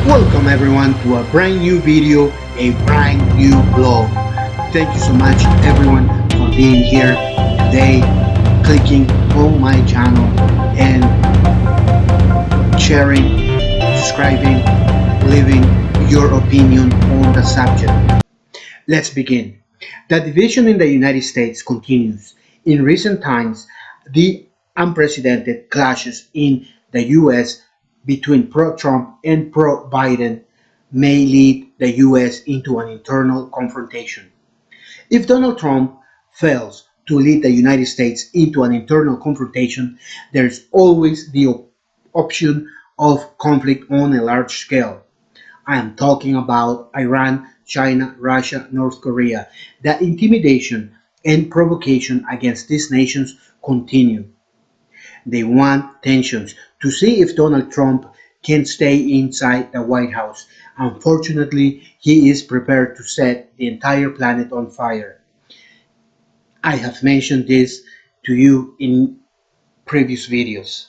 Welcome everyone to a brand new video, a brand new blog. Thank you so much everyone for being here today, clicking on my channel and sharing, subscribing, leaving your opinion on the subject. Let's begin. The division in the United States continues. In recent times, the unprecedented clashes in the US between pro-Trump and pro-Biden may lead the US into an internal confrontation. If Donald Trump fails to lead the United States into an internal confrontation, there's always the option of conflict on a large scale. I am talking about Iran, China, Russia, North Korea. The intimidation and provocation against these nations continue. They want tensions to see if Donald Trump can stay inside the White House. Unfortunately, he is prepared to set the entire planet on fire. I have mentioned this to you in previous videos.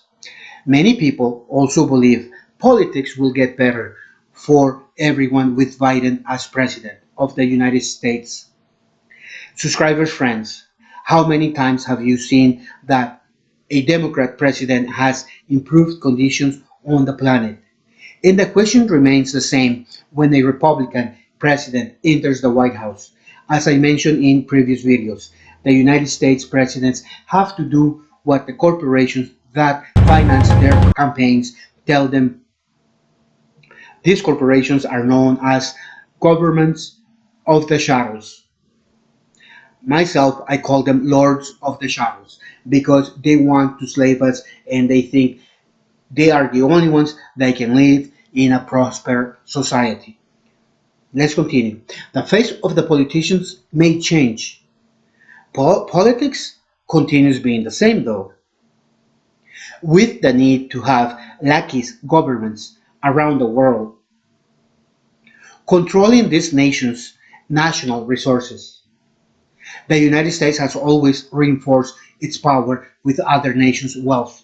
Many people also believe politics will get better for everyone with Biden as president of the United States. Subscribers, friends, how many times have you seen that a Democrat president has improved conditions on the planet? And the question remains the same when a Republican president enters the White House. As I mentioned in previous videos, the United States presidents have to do what the corporations that finance their campaigns tell them. These corporations are known as governments of the shadows. Myself, I call them lords of the shadows because they want to slave us and they think they are the only ones that can live in a prosperous society. Let's continue. The face of the politicians may change. Politics continues being the same though, with the need to have lackey governments around the world, controlling these nations' national resources. The United States has always reinforced its power with other nations' wealth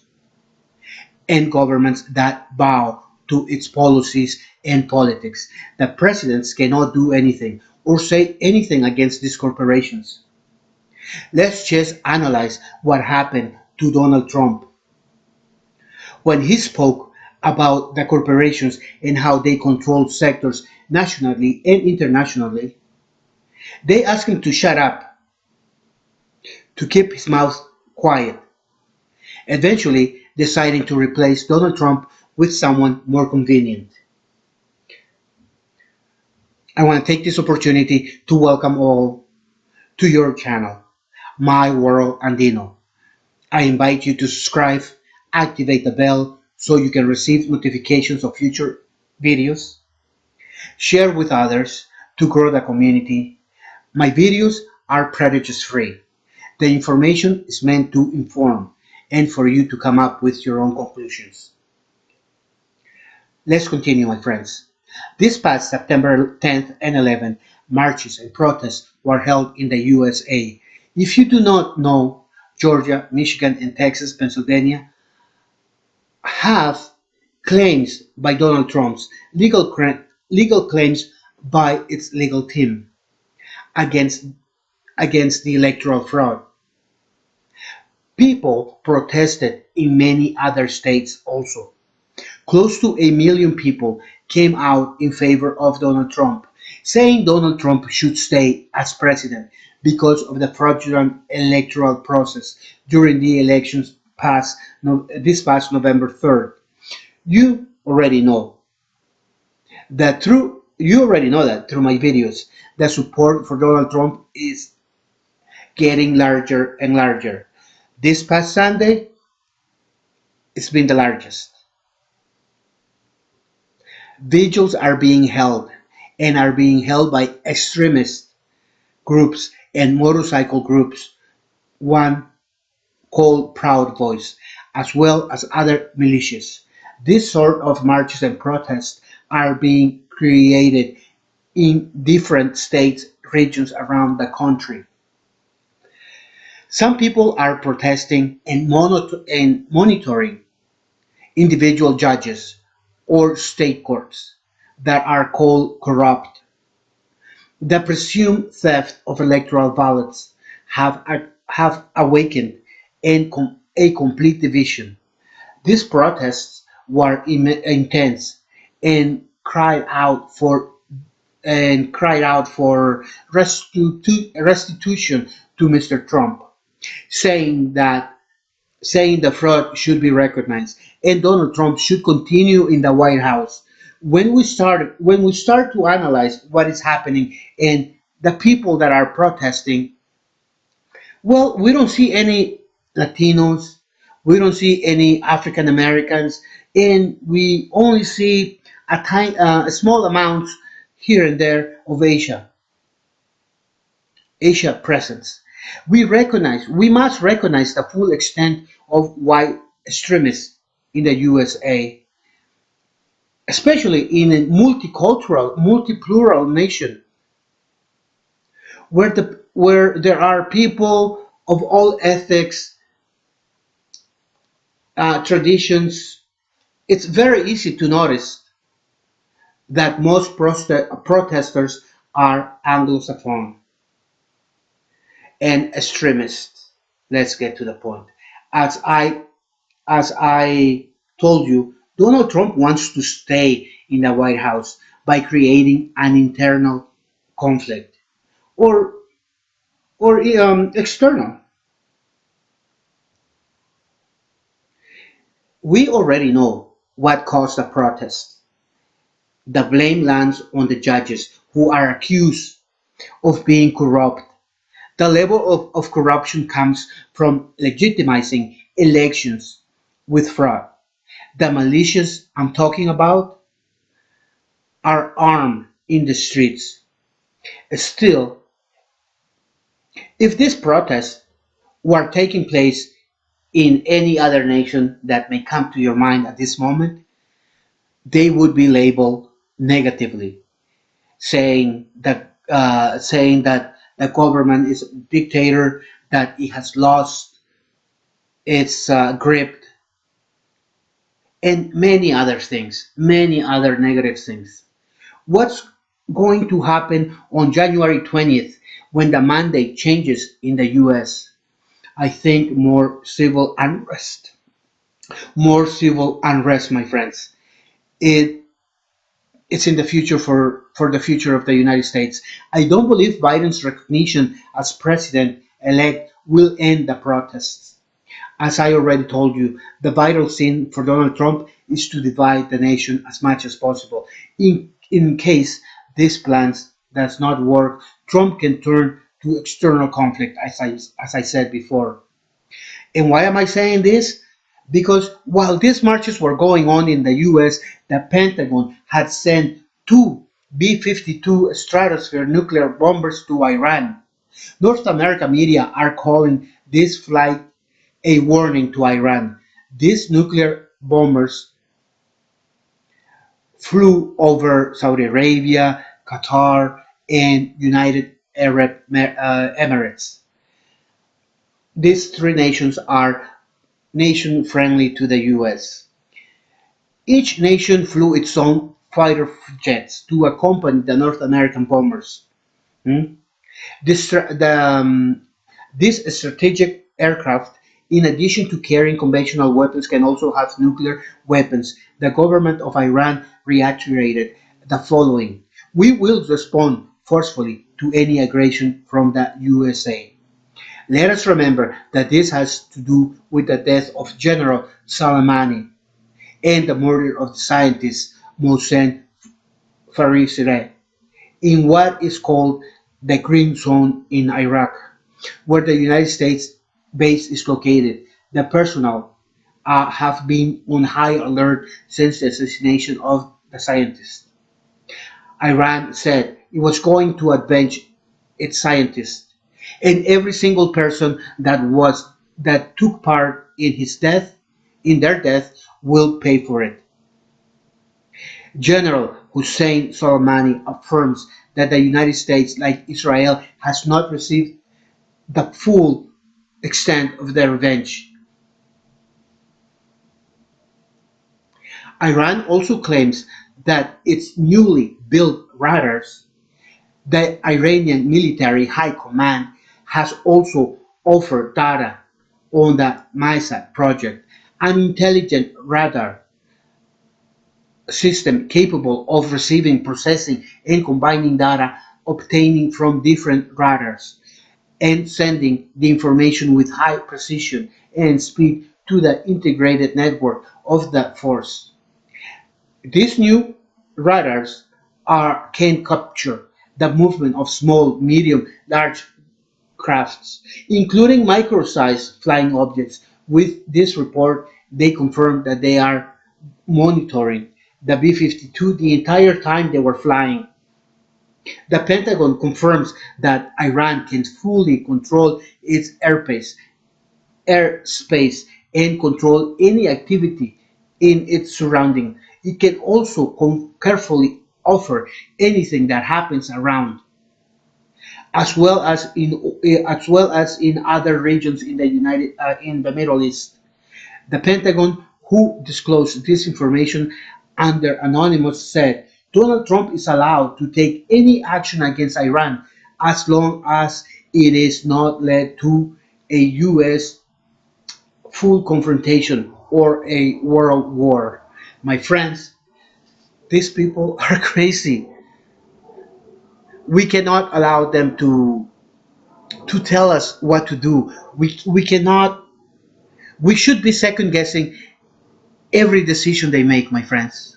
and governments that bow to its policies and politics. The presidents cannot do anything or say anything against these corporations. Let's just analyze what happened to Donald Trump when he spoke about the corporations and how they control sectors nationally and internationally. They asked him to shut up, to keep his mouth quiet, eventually deciding to replace Donald Trump with someone more convenient. I want to take this opportunity to welcome all to your channel, My World Andino. I invite you to subscribe, activate the bell so you can receive notifications of future videos, share with others to grow the community. My videos are prejudice free. The information is meant to inform and for you to come up with your own conclusions. Let's continue, my friends. This past September 10th and 11th, marches and protests were held in the USA. If you do not know, Georgia, Michigan, and Texas, Pennsylvania have claims by Donald Trump's legal claims by its legal team against the electoral fraud. People protested in many other states also. Close to 1 million people came out in favor of Donald Trump, saying Donald Trump should stay as president because of the fraudulent electoral process during the elections this past November 3rd. You already know that through my videos, the support for Donald Trump is getting larger and larger. This past Sunday, it's been the largest. Vigils are being held and are being held by extremist groups and motorcycle groups, one called Proud Boys, as well as other militias. This sort of marches and protests are being created in different states, regions around the country. Some people are protesting and monitoring individual judges or state courts. that are called corrupt. The presumed theft of electoral ballots have awakened a complete division. These protests were intense and cried out for restitution to Mr. Trump, saying that saying the fraud should be recognized and Donald Trump should continue in the White House. When we start to analyze what is happening and the people that are protesting, well, we don't see any Latinos, we don't see any African Americans, and we only see a small amount here and there of Asia presence. We must recognize the full extent of white extremists in the USA, especially in a multicultural, multi-plural nation where there are people of all ethics, traditions. It's very easy to notice that most protesters are Anglophone and extremists. Let's get to the point. As I as I told you, Donald Trump wants to stay in the White House by creating an internal conflict or external. We already know what caused the protest. The blame lands on the judges who are accused of being corrupt. The level of corruption comes from legitimizing elections with fraud. The militias I'm talking about are armed in the streets. Still, if these protests were taking place in any other nation that may come to your mind at this moment, they would be labeled negatively, saying that the government is a dictator, that it has lost its grip, and many other things, many other negative things. What's going to happen on January 20th when the mandate changes in the US? I think more civil unrest. More civil unrest, my friends. It it's in the future for the future of the United States. I don't believe Biden's recognition as president elect will end the protests. As I already told you, the vital sin for Donald Trump is to divide the nation as much as possible. In case these plans does not work, Trump can turn to external conflict, as I said before. And why am I saying this? Because while these marches were going on in the US, the Pentagon had sent two B 52 stratosphere nuclear bombers to Iran. North American media are calling this flight a warning to Iran. These nuclear bombers flew over Saudi Arabia, Qatar, and United Arab Emirates. These three nations are nation friendly to the US. Each nation flew its own fighter jets to accompany the North American bombers. Hmm? This, this strategic aircraft, in addition to carrying conventional weapons, can also have nuclear weapons. The government of Iran reiterated the following: "We will respond forcefully to any aggression from the USA." Let us remember that this has to do with the death of General Soleimani and the murder of the scientist Mohsen Farizadeh in what is called the Green Zone in Iraq, where the United States base is located. The personnel have been on high alert since the assassination of the scientist. Iran said it was going to avenge its scientists, and every single person that took part in their death, will pay for it. General Hussein Soleimani affirms that the United States, like Israel, has not received the full extent of their revenge. Iran also claims that its newly built radars, the Iranian military high command has also offered data on the MISAT project, an intelligent radar system capable of receiving, processing, and combining data obtaining from different radars and sending the information with high precision and speed to the integrated network of the force. These new radars can capture the movement of small, medium, large crafts, including micro-sized flying objects. With this report, they confirmed that they are monitoring the B-52 the entire time they were flying. The Pentagon confirms that Iran can fully control its airspace, and control any activity in its surrounding. It can also carefully offer anything that happens around, as well as in other regions in the Middle East. The Pentagon, who disclosed this information under anonymous, said Donald Trump is allowed to take any action against Iran as long as it is not led to a U.S. full confrontation or a world war. My friends, these people are crazy. We cannot allow them to tell us what to do. We cannot. We should be second guessing every decision they make, my friends.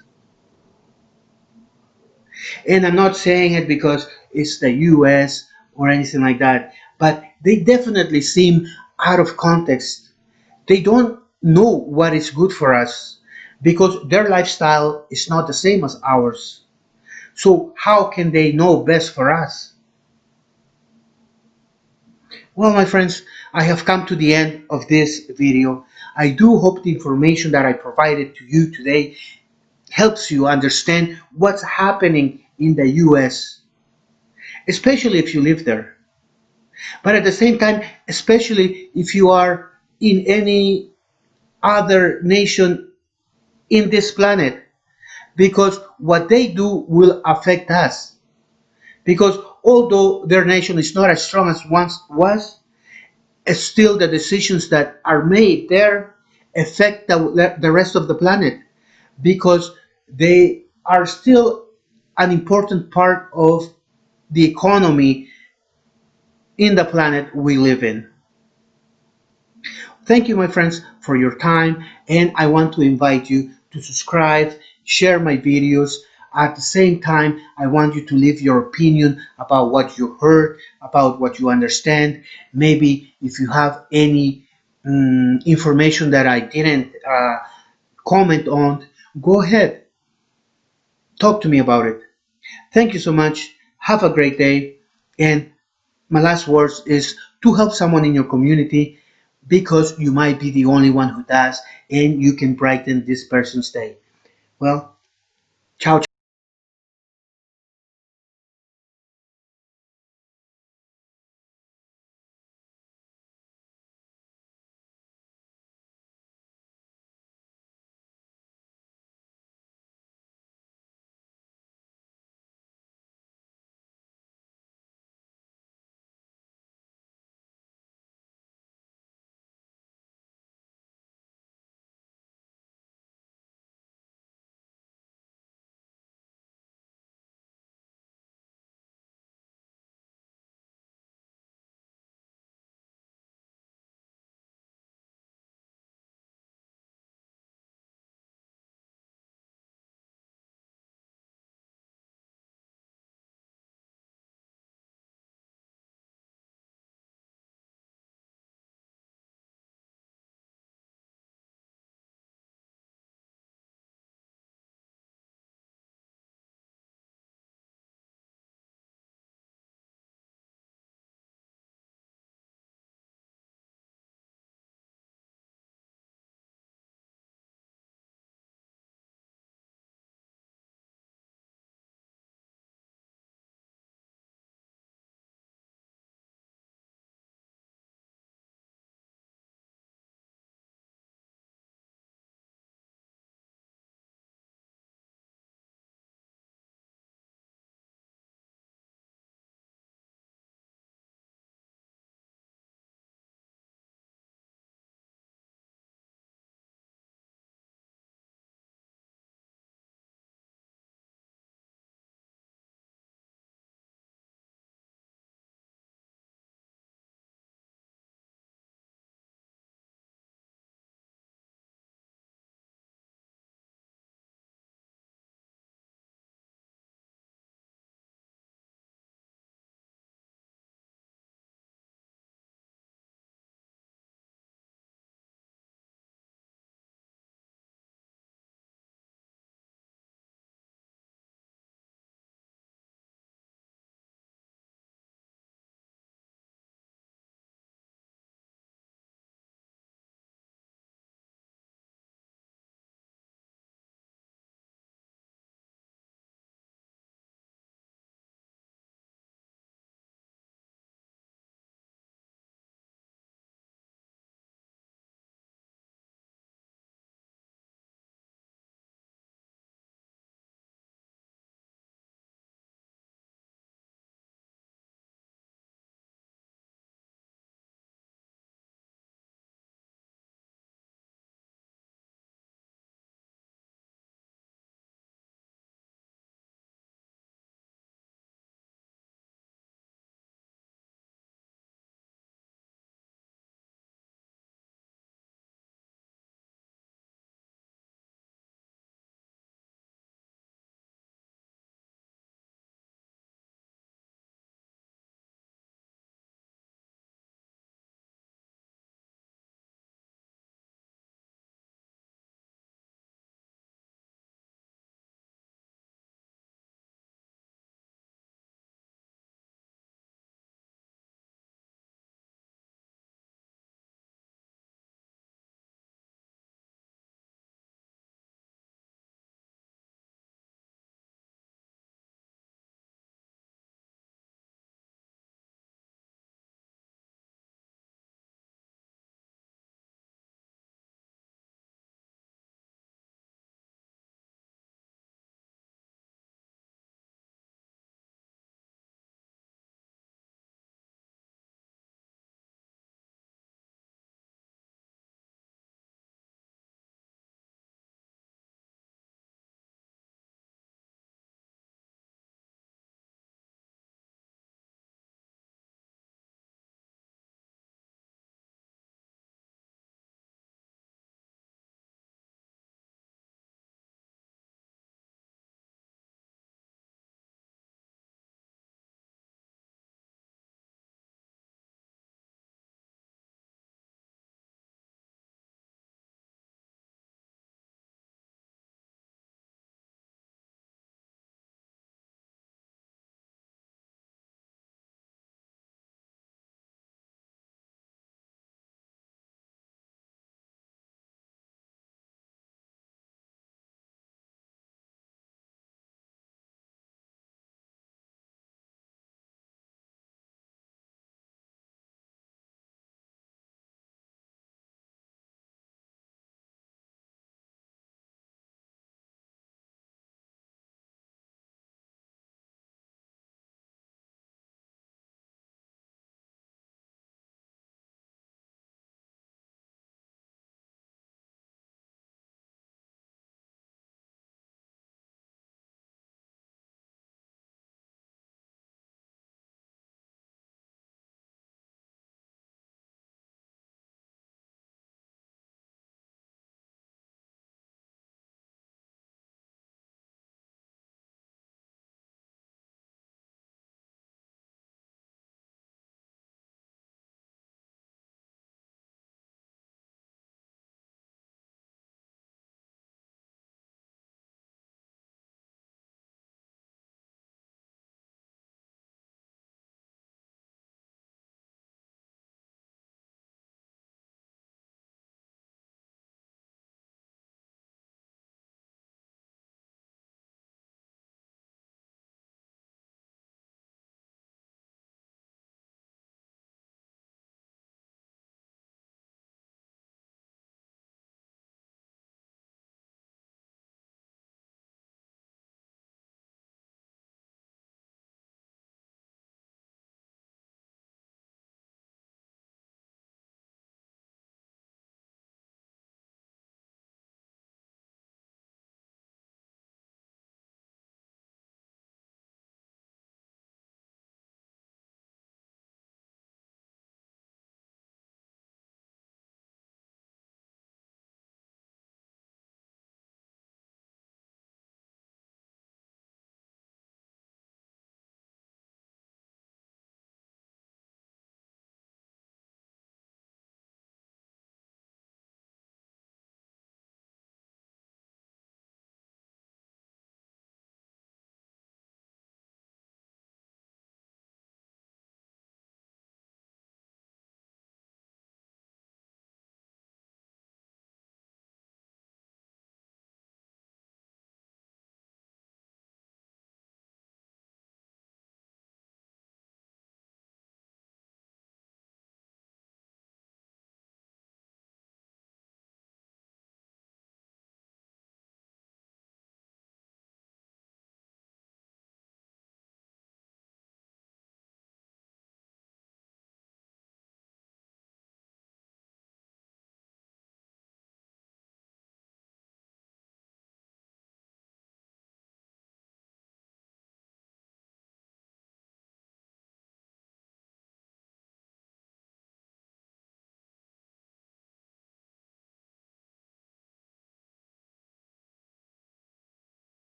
And I'm not saying it because it's the US or anything like that, but they definitely seem out of context. They don't know what is good for us because their lifestyle is not the same as ours. So, how can they know best for us? Well, my friends, I have come to the end of this video. I do hope the information that I provided to you today helps you understand what's happening in the US, especially if you live there. But at the same time, especially if you are in any other nation in this planet, because what they do will affect us. Because although their nation is not as strong as once was, still the decisions that are made there affect the rest of the planet because they are still an important part of the economy in the planet we live in. Thank you, my friends, for your time, and I want to invite you to subscribe, share my videos. At the same time, I want you to leave your opinion about what you heard, about what you understand. Maybe if you have any information that I didn't comment on, go ahead, talk to me about it. Thank you so much. Have a great day. And my last words is to help someone in your community because you might be the only one who does and you can brighten this person's day. Well,